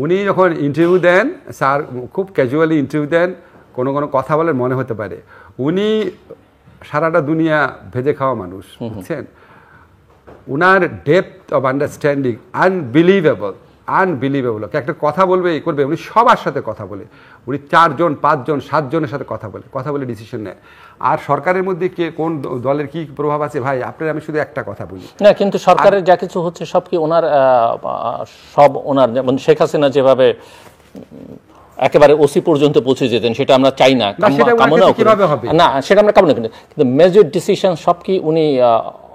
উনি যখন ইন্টারভিউ দেন, স্যার খুব ক্যাজুয়ালি ইন্টারভিউ দেন, কোনো কোনো কথা বলেন মনে হতে পারে উনি সারাটা দুনিয়া ভেজে খাওয়া মানুষ, বুঝছেন। উনার ডেপথ অফ আন্ডারস্ট্যান্ডিং আনবিলিভেবল। একটা কথা বলবে করবে, উনি সবার সাথে কথা বলে, উনি 4 জন 5 জন 7 জনের সাথে কথা বলে ডিসিশন নেয়। আর সরকারের মধ্যে কে কোন দলের কি প্রভাব আছে ভাই, আপনার আমি শুধু একটা কথা বলি না, কিন্তু সরকারের যা কিছু হচ্ছে সব কি ওনার সব ওনার, যেমন শেখ হাসিনা যেভাবে একেবারে ওসি পর্যন্ত পৌঁছে যেতেন, সেটা আমরা চাই না, কামনাও করি না, সেটা আমরা কামনা করি, কিন্তু মেজর ডিসিশন সব কি উনি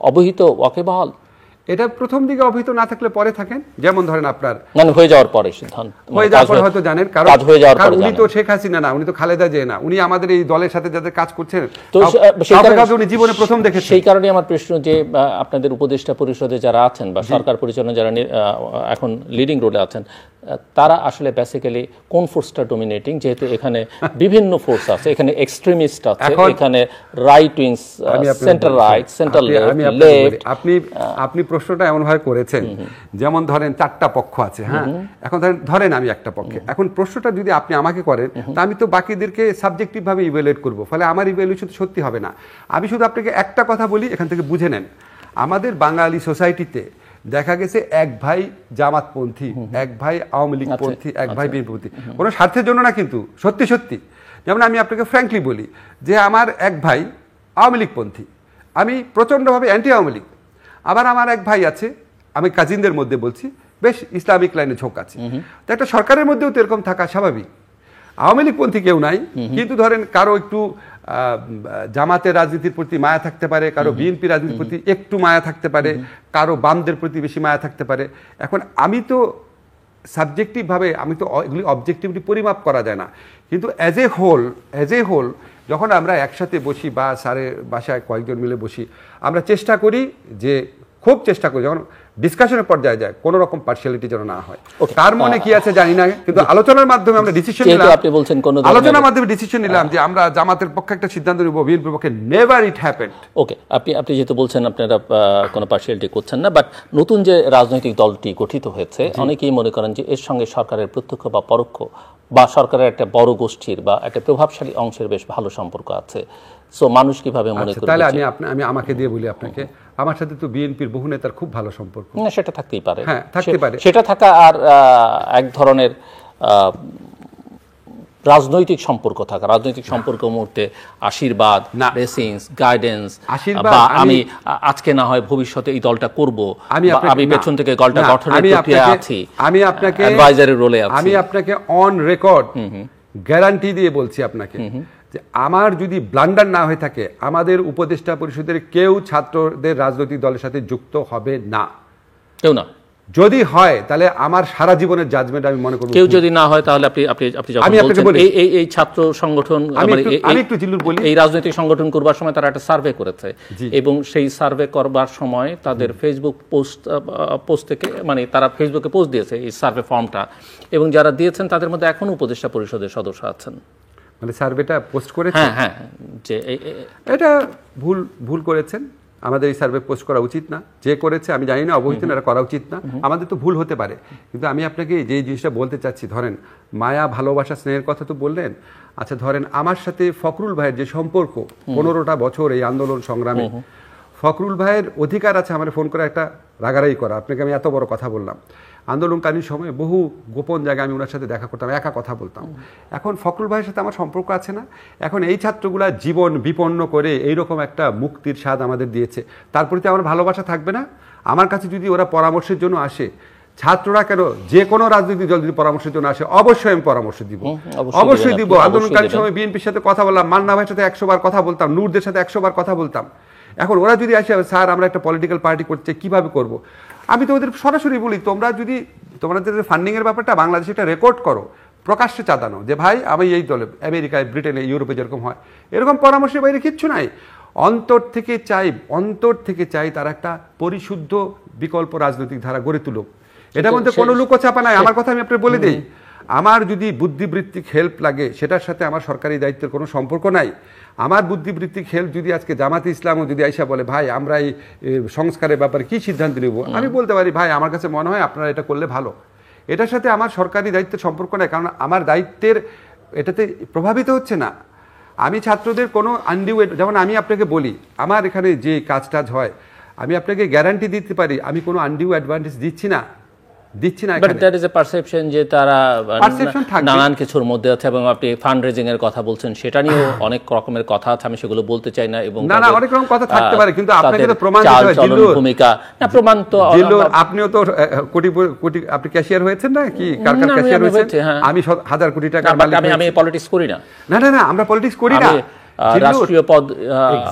অবহিত, ওয়াকিবহাল? এটা প্রথম দিকে অবহিত না থাকলে পরে থাকেন, যেমন ধরেন আপনার মানে হয়ে যাওয়ার পরে সিদ্ধান্ত হয়ে যাওয়ার পরে হয়তো জানেন, কারণ উনি তো শেখ হাসিনা না, উনি তো খালেদা জিয়া না, উনি আমাদের এই দলের সাথে যাদের কাজ করছেন উনি জীবনে প্রথম দেখেছেন। সেই কারণে আমার প্রশ্ন যে আপনাদের উপদেষ্টা পরিষদে যারা আছেন বা সরকার পরিচালনা যারা এখন লিডিং রোলে আছেন, তারা আসলে বেসিক্যালি কোন ফোর্সটা ডমিনেটিং? যেহেতু এখানে বিভিন্ন ফোর্স আছে, এখানে এক্সট্রিমিস্ট আছে, এখানে right wings, centre right, centre left. আপনি প্রশ্নটা এমন ভাবে করেছেন, যেমন ধরেন 4টা পক্ষ আছে, হ্যাঁ, এখন ধরেন আমি একটা পক্ষে, এখন প্রশ্নটা যদি আপনি আমাকে করেন, তা আমি তো বাকিদেরকে সাবজেক্টিভ ভাবে ইভ্যালুয়েট করব, ফলে আমার ইভ্যালুয়েশন সত্যি হবে না। আমি শুধু আপনাকে একটা কথা বলি, এখান থেকে বুঝে নেন। আমাদের বাঙালি সোসাইটিতে দেখা গেছে এক ভাই জামাতপন্থী, এক ভাই আওয়ামী লীগপন্থী, এক ভাই বিএনপিপন্থী, কোনো স্বার্থের জন্য না, কিন্তু সত্যি সত্যি। যেমন আমি আপনাকে ফ্র্যাঙ্কলি বলি যে আমার এক ভাই আওয়ামী লীগপন্থী, আমি প্রচণ্ডভাবে অ্যান্টি আওয়ামী লীগ। আবার আমার এক ভাই আছে, আমি কাজিনদের মধ্যে বলছি, বেশ ইসলামিক লাইনে ঝোঁক আছে। তো একটা সরকারের মধ্যেও তো এরকম থাকা স্বাভাবিক। আওয়ামী লীগপন্থী কেউ নাই, কিন্তু ধরেন কারো একটু জামাতের রাজনীতির প্রতি মায়া থাকতে পারে, কারো বিএনপি রাজনীতির প্রতি একটু মায়া থাকতে পারে, কারো বামদের প্রতি বেশি মায়া থাকতে পারে। এখন আমি তো সাবজেক্টিভভাবে, আমি তো এগুলি অবজেক্টিভলি পরিমাপ করা যায় না, কিন্তু অ্যাজ এ হোল যখন আমরা একসাথে বসি বা স্যারের বাসায় কয়েকজন মিলে বসি, আমরা চেষ্টা করি যে, খুব চেষ্টা করি যখন ডিসকাশনের পর্যায়ে যায়, কোনো রকম পার্সিয়ালিটি যেন না হয়। তার মনে কি আছে জানি না, কিন্তু আলোচনার মাধ্যমে আমরা ডিসিশন নিলাম, আপনি বলছেন আলোচনার মাধ্যমে ডিসিশন নিলাম যে আমরা জামাতের পক্ষে একটা সিদ্ধান্ত নিব, বিএনপির পক্ষে। Never it happened. ওকে, আপনি যেহেতু বলছেন আপনারা কোনো পার্সিয়ালিটি করছেন না, বাট নতুন যে রাজনৈতিক দলটি গঠিত হয়েছে, অনেকেই মনে করেন যে এর সঙ্গে সরকারের প্রত্যক্ষ বা পরোক্ষ বা সরকারের একটা বড় গোষ্ঠীর বা একটা প্রভাবশালী অংশের বেশ ভালো সম্পর্ক আছে। সো মানুষ কিভাবে মনে করে? তাহলে আমি আমাকে দিয়ে বলি আপনাকে, আমার সাথে তো বিএনপির বহু নেতার খুব ভালো সম্পর্ক। না, সেটা থাকতেই পারে, হ্যাঁ থাকতে পারে, সেটা থাকা আর এক ধরনের রাজনৈতিক সম্পর্ক থাকা, রাজনৈতিক সম্পর্ক মুহূর্তে আশীর্বাদ, ব্লেসিংস, গাইডেন্স, বা আমি আজকে না হয় ভবিষ্যতে এই দলটা করব, আমি পেছন থেকে দলটা গঠনের প্রক্রিয়ায় আছি, আমি আপনাকে অ্যাডভাইজারের রোলে আছি। আমি আপনাকে অন রেকর্ড গ্যারান্টি দিয়ে বলছি আপনাকে যে আমার যদি ব্লান্ডার না হয়ে থাকে, আমাদের উপদেষ্টা পরিষদের কেউ ছাত্রদের রাজনৈতিক দলের সাথে যুক্ত হবে না, কেউ না। যদি হয় তাহলে আমার সারা জীবনের জাজমেন্ট আমি মনে করব। কেউ যদি না হয় তাহলে আমি আপনাকে বলি, এই ছাত্র সংগঠন, আমি একটু জিল্লুর বলি, এই রাজনৈতিক সংগঠন করবার সময় তারা একটা সার্ভে করেছে, এবং সেই সার্ভে করবার সময় তাদের ফেসবুক পোস্ট থেকে, মানে তারা ফেসবুকে পোস্ট দিয়েছে এই সার্ভে ফর্মটা, এবং যারা দিয়েছেন তাদের মধ্যে এখনো উপদেষ্টা পরিষদের সদস্য আছেন। মানে সার্ভেটা পোস্ট করেছে, হ্যাঁ, যে এটা ভুল করেছেন। আমাদের এই সার্ভে পোস্ট করা উচিত না, যে করেছে আমি জানি না, অবহিত না, করা উচিত না। আমাদের তো ভুল হতে পারে, কিন্তু আমি আপনাকে যে জিনিসটা বলতে চাচ্ছি, ধরেন মায়া, ভালোবাসা, স্নেহের কথা তো বললেন। আচ্ছা, ধরেন আমার সাথে ফখরুল ভাইয়ের যে সম্পর্ক 15টা বছর এই আন্দোলন সংগ্রামে, ফখরুল ভাইয়ের অধিকার আছে আমার ফোন করে একটা রাগারাগি করা। আপনাকে আমি এত বড় কথা বললাম, আন্দোলনকালীন সময়ে বহু গোপন জায়গায় আমি ওনার সাথে দেখা করতাম, একা কথা বলতাম। এখন ফখরুল ভাইয়ের সাথে আমার সম্পর্ক আছে না? এখন এই ছাত্রগুলা জীবন বিপন্ন করে এইরকম একটা মুক্তির স্বাদ আমাদের দিয়েছে, তার প্রতি আমার ভালোবাসা থাকবে না? আমার কাছে যদি ওরা পরামর্শের জন্য আসে, ছাত্ররা কেন, যে কোনো রাজনৈতিক দল যদি পরামর্শের জন্য আসে, অবশ্যই আমি পরামর্শ দিব, অবশ্যই দিব। আন্দোলনকালীন সময় বিএনপির সাথে কথা বললাম, মান্না ভাইয়ের সাথে 100 বার কথা বলতাম, নূরদের সাথে 100 বার কথা বলতাম। এখন ওরা যদি আসে, স্যার আমরা একটা পলিটিক্যাল পার্টি করতে কিভাবে করব, আমি তো ওদের সরাসরি বলি, তোমাদের ফান্ডিংয়ের ব্যাপারটা বাংলাদেশে একটা রেকর্ড করো, প্রকাশ্যে চাঁদানো, যে ভাই আমি এই দলে, আমেরিকায়, ব্রিটেনে, ইউরোপে যেরকম হয় এরকম পরামর্শের বাইরে কিচ্ছু নাই। অন্তর থেকে চাই তারা একটা পরিশুদ্ধ বিকল্প রাজনৈতিক ধারা গড়ে তুলুক। এটার মধ্যে কোনো লুকোচাপা নাই। আমার কথা আমি আপনাকে বলে দিই, আমার যদি বুদ্ধিবৃত্তিক হেল্প লাগে, সেটার সাথে আমার সরকারি দায়িত্বের কোনো সম্পর্ক নাই। আমার বুদ্ধিবৃত্তিক হেল্প যদি আজকে জামাতে ইসলামও যদি আইসা বলে, ভাই আমরা এই সংস্কারের ব্যাপারে কি সিদ্ধান্ত নেব, আমি বলতে পারি, ভাই আমার কাছে মনে হয় আপনারা এটা করলে ভালো। এটার সাথে আমার সরকারি দায়িত্বের সম্পর্ক নাই, কারণ আমার দায়িত্বের এটাতে প্রভাবিত হচ্ছে না। আমি ছাত্রদের কোনো আনডিউ, যেমন আমি আপনাকে বলি আমার এখানে যে কাজ টাজ হয়, আমি আপনাকে গ্যারান্টি দিতে পারি আমি কোনো আনডিউ অ্যাডভান্টেজ দিচ্ছি না। But that is a perception যে তারা Perception থাকবে। নানান কিছুর মধ্যে আছে, এবং আপনি ফান্ড রেজিং এর কথা বলছেন, সেটা নিয়েও অনেক রকমের কথা আছে, আমি সেগুলো বলতে চাই না। এবং না না, অনেক রকম কথা থাকতে পারে, কিন্তু আপনাকে তো প্রমাণ দিতে হবে। জিল্লুর ভূমিকা না, প্রমাণ তো জিল্লুর, আপনিও তো কোটি কোটি, আপনি ক্যাশিয়ার হয়েছেন না কি? কার কার ক্যাশিয়ার হয়েছেন? আমি হাজার কোটি টাকার মালিক। আমি পলিটিক্স করি না। না না না, আমরা পলিটিক্স করি না। রাষ্ট্রীয় পদ,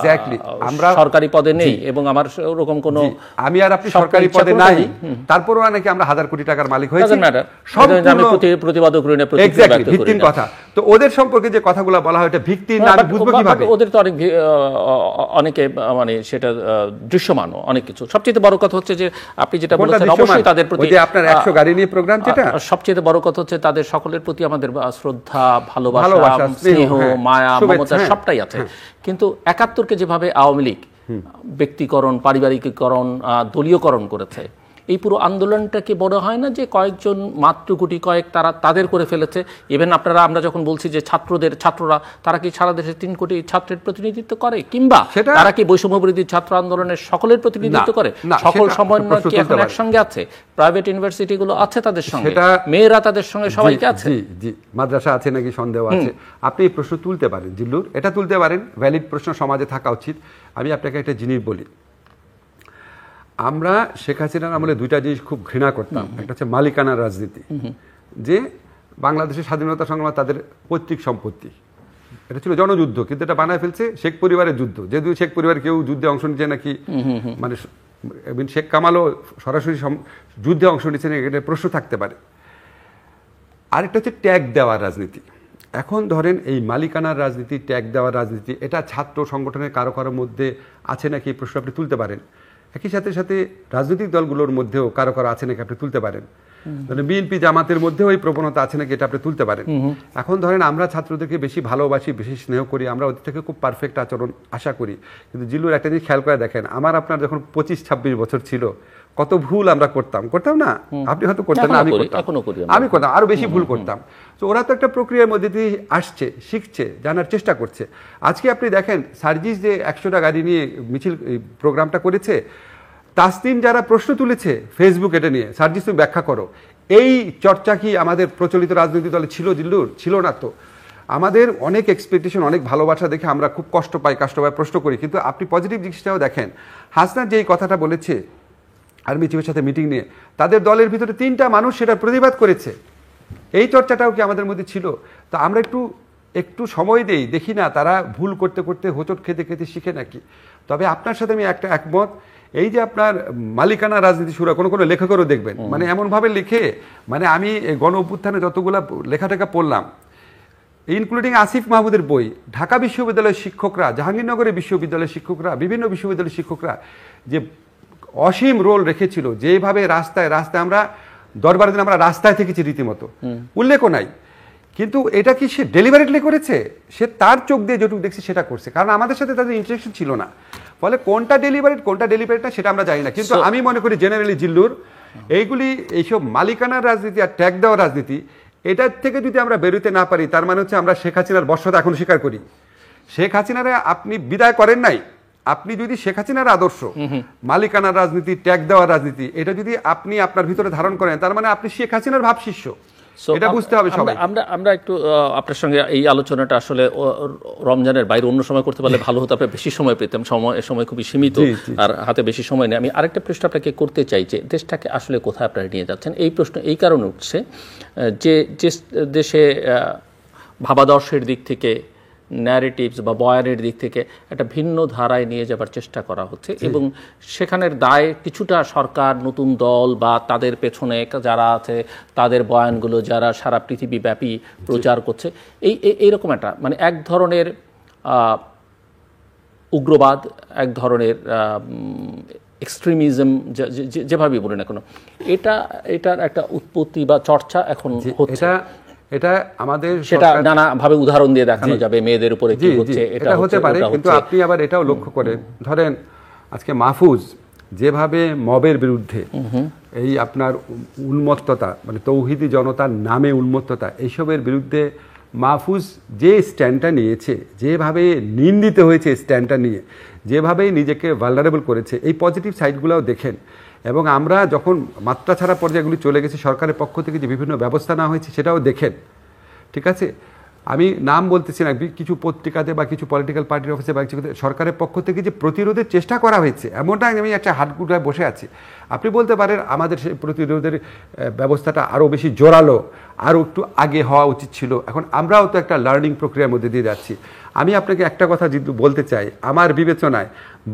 আমরা সরকারি পদে নেই, এবং আমার ওরকম কোনো, আমি আর আপনি সরকারি পদে নাই, তারপরও নাকি আমরা হাজার কোটি টাকার মালিক হয়েছি। আমি প্রতিবাদ করি না, ভিত্তির কথা। তো ওদের সম্পর্কে যে কথাগুলো বলা হয় এটা ভিত্তির না, আমি বুঝবো কিভাবে? ওদের তো অনেকে মানে সেটা দৃশ্যমান অনেক কিছু। সবচেয়ে বড় কথা হচ্ছে যে আপনি যেটা বলেছেন, অবশ্যই তাদের প্রতি আপনার 100 গাড়ি নিয়ে প্রোগ্রাম, যেটা সবচেয়ে বড় কথা হচ্ছে তাদের সকলের প্রতি আমাদের শ্রদ্ধা, ভালোবাসা, স্নেহ, মায়া, মমতা সবটাই আছে। কিন্তু 71-কে যেভাবে আওয়ামী লীগ ব্যক্তিকরণ, পারিবারিকীকরণ, দলীয়করণ করেছে, এই পুরো আন্দোলনটাকে বড় হয় না যে কয়েকজন মাত্র গুটি কয়েক তারা তাদের করে ফেলেছে। ইভেন আমরা যখন বলছি যে ছাত্ররা তারা কি সারা দেশের 3 কোটি ছাত্রের প্রতিনিধিত্ব করে, কিংবা তারা কি বৈষম্যবিরোধী ছাত্র আন্দোলনের সকলের প্রতিনিধিত্ব করে? সকল সমন্বয় কি এখন একসঙ্গে আছে? প্রাইভেট ইউনিভার্সিটি গুলো আছে তাদের সঙ্গে, মেয়েরা তাদের সঙ্গে সবাইকে আছে। জি, মাদ্রাসা আছে নাকি সন্দেহ আছে। আপনি এই প্রশ্ন তুলতে পারেন জিল্লুর, এটা তুলতে পারেন, ভ্যালিড প্রশ্ন সমাজে থাকা উচিত। আমি আপনাকে একটা জিনিস বলি, আমরা শেখ হাসিনার আমলে 2টা জিনিস খুব ঘৃণা করতাম। একটা হচ্ছে মালিকানার রাজনীতি, যে বাংলাদেশের স্বাধীনতা সংগ্রাম তাদের পৈতৃক সম্পত্তি, এটা ছিল জনযুদ্ধ, কিন্তু এটা বানায় ফেলছে শেখ পরিবারের যুদ্ধ। যেহেতু শেখ পরিবার কেউ যুদ্ধে অংশ নিচ্ছে নাকি, মানে শেখ কামালও সরাসরি যুদ্ধে অংশ নিচ্ছে, এটা প্রশ্ন থাকতে পারে। আরেকটা হচ্ছে ট্যাগ দেওয়ার রাজনীতি। এখন ধরেন এই মালিকানার রাজনীতি, ট্যাগ দেওয়ার রাজনীতি, এটা ছাত্র সংগঠনের কারো কারোর মধ্যে আছে নাকি এই প্রশ্ন আপনি তুলতে পারেন। একই সাথে সাথে রাজনৈতিক দলগুলোর মধ্যেও কারো কারো আছে নাকি আপনি তুলতে পারেন। মানে বিএনপি জামাতের মধ্যেও এই প্রবণতা আছে নাকি এটা আপনি তুলতে পারেন। এখন ধরেন আমরা ছাত্রদেরকে বেশি ভালোবাসি, বেশি স্নেহ করি, আমরা ওদের থেকে খুব পারফেক্ট আচরণ আশা করি। কিন্তু জিল্লুর একটা জিনিস খেয়াল করে দেখেন, আপনার যখন 25-26 বছর ছিল, কত ভুল আমরা করতাম না? আপনি হয়তো করতেন না, আমি করতাম, আরো বেশি ভুল করতাম। তো ওরা তো একটা প্রক্রিয়ার মধ্যে দিয়ে আসছে, শিখছে, জানার চেষ্টা করছে। আজকে আপনি দেখেন সার্জিস যে 100টা গাড়ি নিয়ে মিছিল প্রোগ্রামটা করেছে, তাসনিম যারা প্রশ্ন তুলেছে ফেসবুক এটা নিয়ে, সার্জিস তুমি ব্যাখ্যা করো, এই চর্চা কি আমাদের প্রচলিত রাজনৈতিক দলে ছিল জিল্লুর? ছিল না তো। আমাদের অনেক এক্সপেকটেশন, অনেক ভালোবাসা দেখে আমরা খুব কষ্ট পাই, প্রশ্ন করি। কিন্তু আপনি পজিটিভ জিনিসটাও দেখেন, হাসনাত যে এই কথাটা বলেছে আর্মি চিফের সাথে মিটিং নিয়ে, তাদের দলের ভিতরে 3টা মানুষ সেটা প্রতিবাদ করেছে। এই চর্চাটাও কি আমাদের মধ্যে ছিল? তো আমরা একটু সময় দেই, দেখি না তারা ভুল করতে করতে হোঁচট খেতে খেতে শিখে নাকি। তবে আপনার সাথে আমি একটা একমত, এই যে আপনার মালিকানা রাজনীতি শুরু, কোনো লেখকেরও দেখবেন মানে এমনভাবে লিখে, মানে আমি গণ অভ্যুত্থানে যতগুলা লেখাটেখা পড়লাম, ইনক্লুডিং আসিফ মাহমুদের বই, ঢাকা বিশ্ববিদ্যালয়ের শিক্ষকরা, জাহাঙ্গীরনগরের বিশ্ববিদ্যালয়ের শিক্ষকরা, বিভিন্ন বিশ্ববিদ্যালয়ের শিক্ষকরা যে অসীম রোল রেখেছিল, যেভাবে রাস্তায় আমরা দরবারের দিন আমরা রাস্তায় থেকেছি রীতিমতো, উল্লেখও নাই। কিন্তু এটা কি সে ডেলিভারেটলি করেছে? সে তার চোখ দিয়ে যেটুকু দেখছি সেটা করছে, কারণ আমাদের সাথে তাদের ইন্টারেকশন ছিল না। ফলে কোনটা ডেলিভারেট না সেটা আমরা জানি না। কিন্তু আমি মনে করি জেনারেলি জিল্লুর এইসব মালিকানার রাজনীতি আর ট্যাগ দেওয়ার রাজনীতি, এটার থেকে যদি আমরা বেরোতে না পারি, তার মানে হচ্ছে আমরা শেখ হাসিনার বর্ষতা এখন স্বীকার করি। শেখ হাসিনারে আপনি বিদায় করেন নাই, আপনি যদি শেখ হাসিনার আদর্শ মালিকানার রাজনীতি, ট্যাগ দেওয়ার রাজনীতি, এটা যদি আপনি আপনার ভিতরে ধারণ করেন, তার মানে আপনি শেখ হাসিনার ভাব শিষ্য। এটা বুঝতে হবে সবাই। আমরা একটু আপনার সঙ্গে এই আলোচনাটা আসলে রমজানের বাইরে অন্য সময় করতে পারলে ভালো হতো, আপনার বেশি সময় পেতাম, সময় খুবই সীমিত আর হাতে বেশি সময় নেই। আমি আরেকটা প্রশ্ন আপনাকে করতে চাই যে দেশটাকে আসলে কোথায় আপনারা নিয়ে যাচ্ছেন? এই প্রশ্ন এই কারণে উঠছে যে দেশে ভাবাদর্শের দিক থেকে, ন্যারেটিভস বা বয়ানের দিক থেকে একটা ভিন্ন ধারায় নিয়ে যাবার চেষ্টা করা হচ্ছে, এবং সেখানের দায় কিছুটা সরকার, নতুন দল বা তাদের পেছনে যারা আছে তাদের বয়ানগুলো যারা সারা পৃথিবীব্যাপী প্রচার করছে, এইরকম একটা মানে এক ধরনের উগ্রবাদ, এক ধরনের এক্সট্রিমিজম, যেভাবেই বলি না কেন, এটার একটা উৎপত্তি বা চর্চা এখন হচ্ছে। এটা আমাদের সেটা নানাভাবে উদাহরণ দিয়ে দেখানো যাবে, মেয়েদের উপরে কি হচ্ছে, এটা হতে পারে। কিন্তু আপনি আবার এটাও লক্ষ্য করেন, ধরেন আজকে মাহফুজ যেভাবে মবের বিরুদ্ধে এই আপনার উন্মত্ততা মানে তৌহিদি জনতার নামে উন্মত্ততা এইসবের বিরুদ্ধে মাহফুজ যে স্ট্যান্ডটা নিয়েছে, যেভাবে নিন্দিত হয়েছে স্ট্যান্ডটা নিয়ে, যেভাবে নিজেকে ভালনারেবল করেছে, এই পজিটিভ সাইডগুলোও দেখেন। এবং আমরা যখন মাত্রা ছাড়া পর্যায়গুলি চলে গেছে, সরকারের পক্ষ থেকে যে বিভিন্ন ব্যবস্থা নেওয়া হয়েছে সেটাও দেখেন। ঠিক আছে, আমি নাম বলতেছি না, কিছু পত্রিকাতে বা কিছু পলিটিক্যাল পার্টির অফিসে বা কিছু সরকারের পক্ষ থেকে যে প্রতিরোধের চেষ্টা করা হয়েছে, এমনটা আমি একটা হাটগুটায় বসে আছি। আপনি বলতে পারেন আমাদের সেই প্রতিরোধের ব্যবস্থাটা আরও বেশি জোরালো, আরও একটু আগে হওয়া উচিত ছিল। এখন আমরাও তো একটা লার্নিং প্রক্রিয়ার মধ্যে দিয়ে যাচ্ছি। আমি আপনাকে একটা কথা যদি বলতে চাই, আমার বিবেচনায়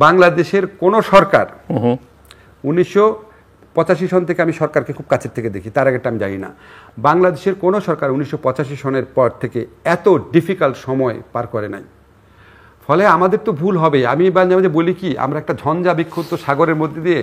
বাংলাদেশের কোনো সরকার 1985 সন থেকে আমি সরকারকে খুব কাছের থেকে দেখি, তার আগেটা আমি জানি না, বাংলাদেশের কোনো সরকার 1985 সনের পর থেকে এত ডিফিকাল্ট সময় পার করে নাই। ফলে আমাদের তো ভুল হবে। আমি মাঝে মাঝে বলি কি, আমরা একটা ঝঞ্ঝা বিক্ষুব্ধ সাগরের মধ্যে দিয়ে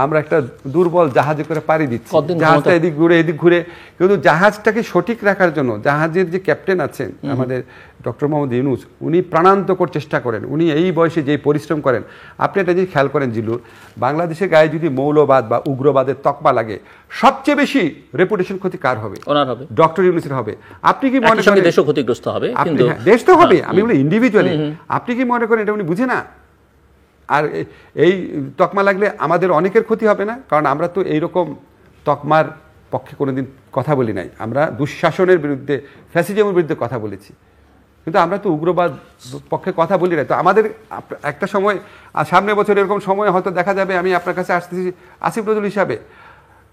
আমরা একটা দুর্বল জাহাজে করে পাড়ি দিচ্ছি, জাহাজটা এদিক ঘুরে এদিক ঘুরে। কিন্তু জাহাজটাকে সঠিক রাখার জন্য জাহাজের যে ক্যাপ্টেন আছেন আমাদের ডক্টর মোহাম্মদ ইউনূস, উনি প্রাণান্তকর চেষ্টা করেন, উনি এই বয়সে যেই পরিশ্রম করেন। আপনি এটা যদি খেয়াল করেন জিল্লুর, বাংলাদেশের গায়ে যদি মৌলবাদ বা উগ্রবাদের তকমা লাগে, সবচেয়ে বেশি রেপুটেশন ক্ষতি কার হবে? ওনার হবে, ডক্টর ইউনূসের হবে। আপনি কি মনে করেন দেশও ক্ষতিগ্রস্ত হবে? কিন্তু দেশ তো হবে, আমি বলি ইন্ডিভিজুয়ালি। আপনি কি মনে করেন এটা উনি বুঝে না? আর এই তকমা লাগলে আমাদের অনেকের ক্ষতি হবে না? কারণ আমরা তো এইরকম তকমার পক্ষে কোনোদিন কথা বলি নাই। আমরা দুঃশাসনের বিরুদ্ধে, ফ্যাসিজমের বিরুদ্ধে কথা বলেছি, কিন্তু আমরা তো উগ্রবাদ পক্ষে কথা বলি না। তো আমাদের একটা সময়, সামনের বছর এরকম সময় হয়তো দেখা যাবে আমি আপনার কাছে আসতেছি আসিফ নজরুল হিসাবে।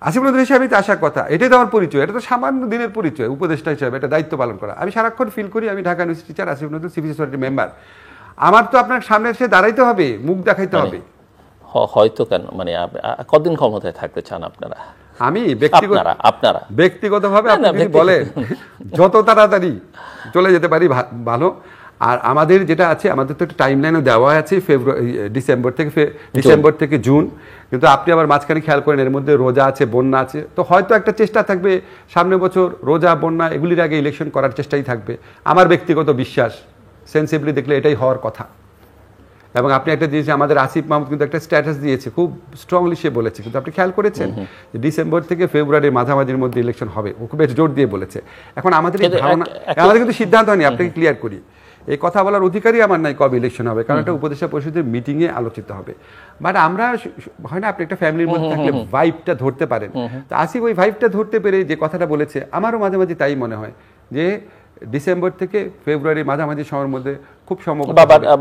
আসিফ নজরুল হিসাবেই তো আসার কথা, এটাই তো আমার পরিচয়, এটা তো সামান্য দিনের পরিচয়, উপদেষ্টা হিসাবে এটা দায়িত্ব পালন করা। আমি সারাক্ষণ ফিল করি আমি Dhaka university teacher, Asif Nazrul civil সোসাইটির মেম্বার। আমার তো আপনার সামনে এসে দাঁড়াইতে হবে, মুখ দেখাইতে হবে। হয়তো কেন, মানে কতদিন ক্ষমতায় থাকতে চান আপনারা? আমি ব্যক্তিগতভাবে আপনি যদি বলেন যত তাড়াতাড়ি চলে যেতে পারি ভালো। আর আমাদের যেটা আছে, আমাদের তো একটা টাইম লাইনও দেওয়া আছে, ডিসেম্বর থেকে জুন। কিন্তু আপনি আবার মাঝখানে খেয়াল করেন এর মধ্যে রোজা আছে, বন্যা আছে। তো হয়তো একটা চেষ্টা থাকবে সামনের বছর রোজা বন্যা এগুলির আগে ইলেকশন করার চেষ্টাই থাকবে। আমার ব্যক্তিগত বিশ্বাস, সেন্সিবলি দেখলে এটাই হওয়ার কথা। এবং আপনি একটা দিয়েছে, আমাদের আসিফ মাহমুদ কিন্তু একটা স্ট্যাটাস দিয়েছে, খুব স্ট্রংলি সে বলেছে, কিন্তু আপনি খেয়াল করেছেন যে ডিসেম্বর থেকে ফেব্রুয়ারির মাঝামাঝির মধ্যে ইলেকশন হবে, ও খুব বেশ জোর দিয়ে বলেছে। এখন আমাদের এই ধারণা, আমাদের কিন্তু সিদ্ধান্ত হয়নি, আপনাকে ক্লিয়ার করি। এই কথা বলার অধিকারই আমার নাই কবে ইলেকশন হবে, কারণ এটা উপদেষ্টা পরিষদের মিটিংয়ে আলোচিত হবে। বাট আমরা হয় না, আপনি একটা ফ্যামিলির মধ্যে থাকলে ভাইবটা ধরতে পারেন। তো আসিফ ওই ভাইবটা ধরতে পেরে যে কথাটা বলেছে, আমারও মাঝে মাঝে তাই মনে হয় যে ডিসেম্বর থেকে ফেব্রুয়ারি মাঝামাঝি সময়ের মধ্যে খুব সম্ভব।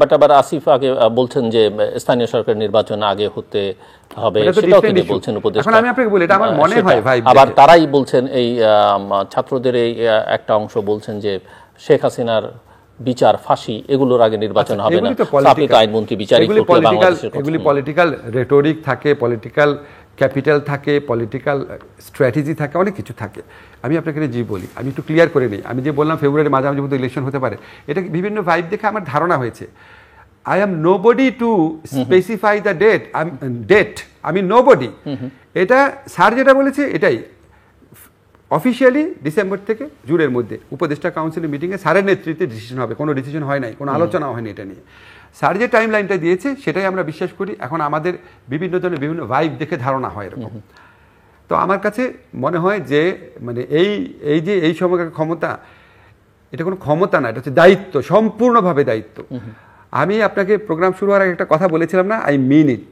বাট আবার আসিফ আগে বলছেন যে স্থানীয় সরকার নির্বাচন আগে হতে হবে, সেটাও তিনি বলছেন উপদেষ্টা। এখন আমি আপনাকে বলি, এটা আমার মনে হয় ভাই, আবার তারাই বলছেন, এই ছাত্রদের এই একটা অংশ বলছেন যে শেখ হাসিনার বিচার, ফাঁসি এগুলোর আগে নির্বাচন হবে না। আপনি তো আইনমন্ত্রী, বিচারিক এগুলি পলিটিক্যাল রেটোরিক থাকে, পলিটিক্যাল ক্যাপিটাল থাকে, পলিটিক্যাল স্ট্র্যাটেজি থাকে, অনেক কিছু থাকে। আমি আপনাকে যে বলি, আমি একটু ক্লিয়ার করে নিই। আমি যে বললাম ফেব্রুয়ারি মাঝামাঝি মধ্যে ইলেকশন হতে পারে, এটা বিভিন্ন ভাইব দেখে আমার ধারণা হয়েছে। I am nobody to specify the date, আমি নোবডি। এটা স্যার যেটা বলেছে এটাই অফিসিয়ালি ডিসেম্বর থেকে জুনের মধ্যে উপদেষ্টা কাউন্সিলের মিটিংয়ে স্যারের নেতৃত্বে ডিসিশন হবে। কোনো ডিসিশন হয় নাই, কোনো আলোচনা হয়নি এটা নিয়ে। স্যার যে টাইম লাইনটা দিয়েছে সেটাই আমরা বিশ্বাস করি। এখন আমাদের বিভিন্ন জনের বিভিন্ন ভাইব দেখে ধারণা হয় এরকম। তো আমার কাছে মনে হয় যে মানে এই সময়কার ক্ষমতা, এটা কোনো ক্ষমতা না, এটা হচ্ছে দায়িত্ব, সম্পূর্ণভাবে দায়িত্ব। আমি আপনাকে প্রোগ্রাম শুরু হওয়ার আগে একটা কথা বলেছিলাম না, আই মিন ইট।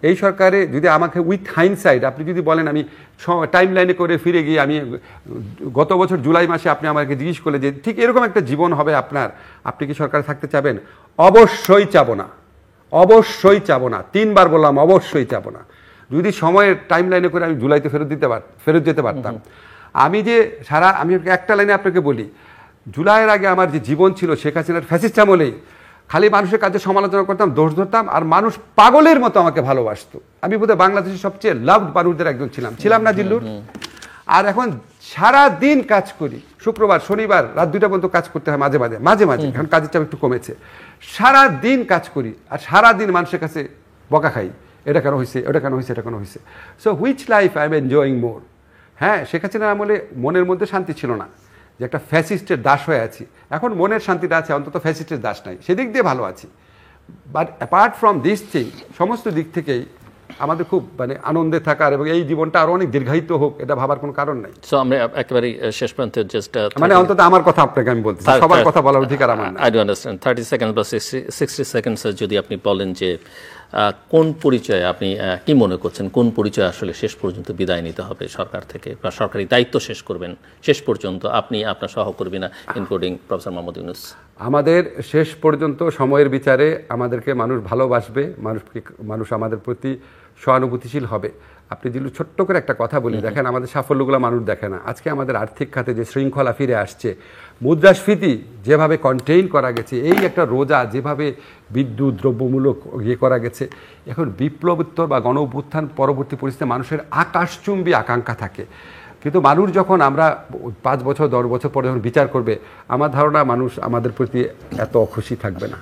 এই সরকারে যদি আমাকে উইথ হাইন্ডসাইট আপনি যদি বলেন, আমি টাইম লাইনে করে ফিরে গিয়ে আমি গত বছর জুলাই মাসে আপনি আমাকে জিজ্ঞেস করলে যে ঠিক এরকম একটা জীবন হবে আপনার, আপনি কি সরকারে থাকতে চাবেন? অবশ্যই চাবো না, অবশ্যই চাবো না। 3 বার বললাম অবশ্যই চাবো না। যদি সময়ের টাইম লাইনে করে আমি জুলাইতে ফেরত যেতে পারতাম। আমি একটা লাইনে আপনাকে বলি, জুলাইয়ের আগে আমার যে জীবন ছিল শেখ হাসিনার ফ্যাসিস্ট আমলেই খালি মানুষের কাছে সমালোচনা করতাম, দোষ ধরতাম, আর মানুষ পাগলের মতো আমাকে ভালোবাসতো। আমি বোধহয় বাংলাদেশের সবচেয়ে লাভড মানুষদের একজন ছিলাম না জিল্লুর? আর এখন সারা দিন কাজ করি, শুক্রবার শনিবার রাত 2টা পর্যন্ত কাজ করতে হয় মাঝে মাঝে। এখন কাজের চাপ একটু কমেছে। সারা দিন কাজ করি আর সারা দিন মানুষের কাছে বকা খাই, এটা কেন হয়েছে, ওটা কেন হয়েছে, এটা কেন হয়েছে। So which life I am enjoying more? হ্যাঁ, শেখ হাসিনার আমলে মনের মধ্যে শান্তি ছিল না, যে একটা ফ্যাসিস্টের দাস হয়ে আছি। এখন মনের শান্তিটা আছে, অন্তত ফ্যাসিস্টের দাস নাই, সেদিক দিয়ে ভালো আছি। But apart from this thing, সমস্ত দিক থেকেই আমাদের খুব মানে আনন্দে থাকার এবং এই জীবনটা আরো অনেক দীর্ঘায়িত হোক এটা ভাবার কোনো কারণ নাই। সো আমরা একেবারে শেষ পর্যন্ত জাস্ট মানে অন্তত আমার কথা আপনাকে আমি বলতেছি, সবার কথা বলার অধিকার আমার না। আই ডু আন্ডারস্ট্যান্ড 30 সেকেন্ড বা 60 সেকেন্ডস যদি আপনি বলেন যে কোন পরিচয়ে আপনি কি মনে করছেন, কোন পরিচয় আসলে শেষ পর্যন্ত বিদায় নিতে হবে সরকার থেকে, বা সরকারি দায়িত্ব শেষ করবেন শেষ পর্যন্ত আপনি, আপনার সহকর্মীরা, ইনক্লুডিং প্রফেসর মোহাম্মদ ইউনূস? আমাদের শেষ পর্যন্ত সময়ের বিচারে আমাদেরকে মানুষ ভালোবাসবে, মানুষ আমাদের প্রতি সহানুভূতিশীল হবে। আপনি যদি ছোট্ট করে একটা কথা বলি, দেখেন আমাদের সাফল্যগুলো মানুষ দেখে না। আজকে আমাদের আর্থিক খাতে যে শৃঙ্খলা ফিরে আসছে, মুদ্রাস্ফীতি যেভাবে কন্টেইন করা গেছে, এই একটা রোজা যেভাবে বিদ্যুৎ দ্রব্যমূলক করা গেছে, এখন বিপ্লবোত্তর বা গণ অভ্যুত্থান পরবর্তী পরিস্থিতিতে মানুষের আকাশচুম্বী আকাঙ্ক্ষা থাকে। কিন্তু মানুষ যখন আমরা 5 বছর 10 বছর পরে যখন বিচার করবে, আমার ধারণা মানুষ আমাদের প্রতি এত খুশি থাকবে না।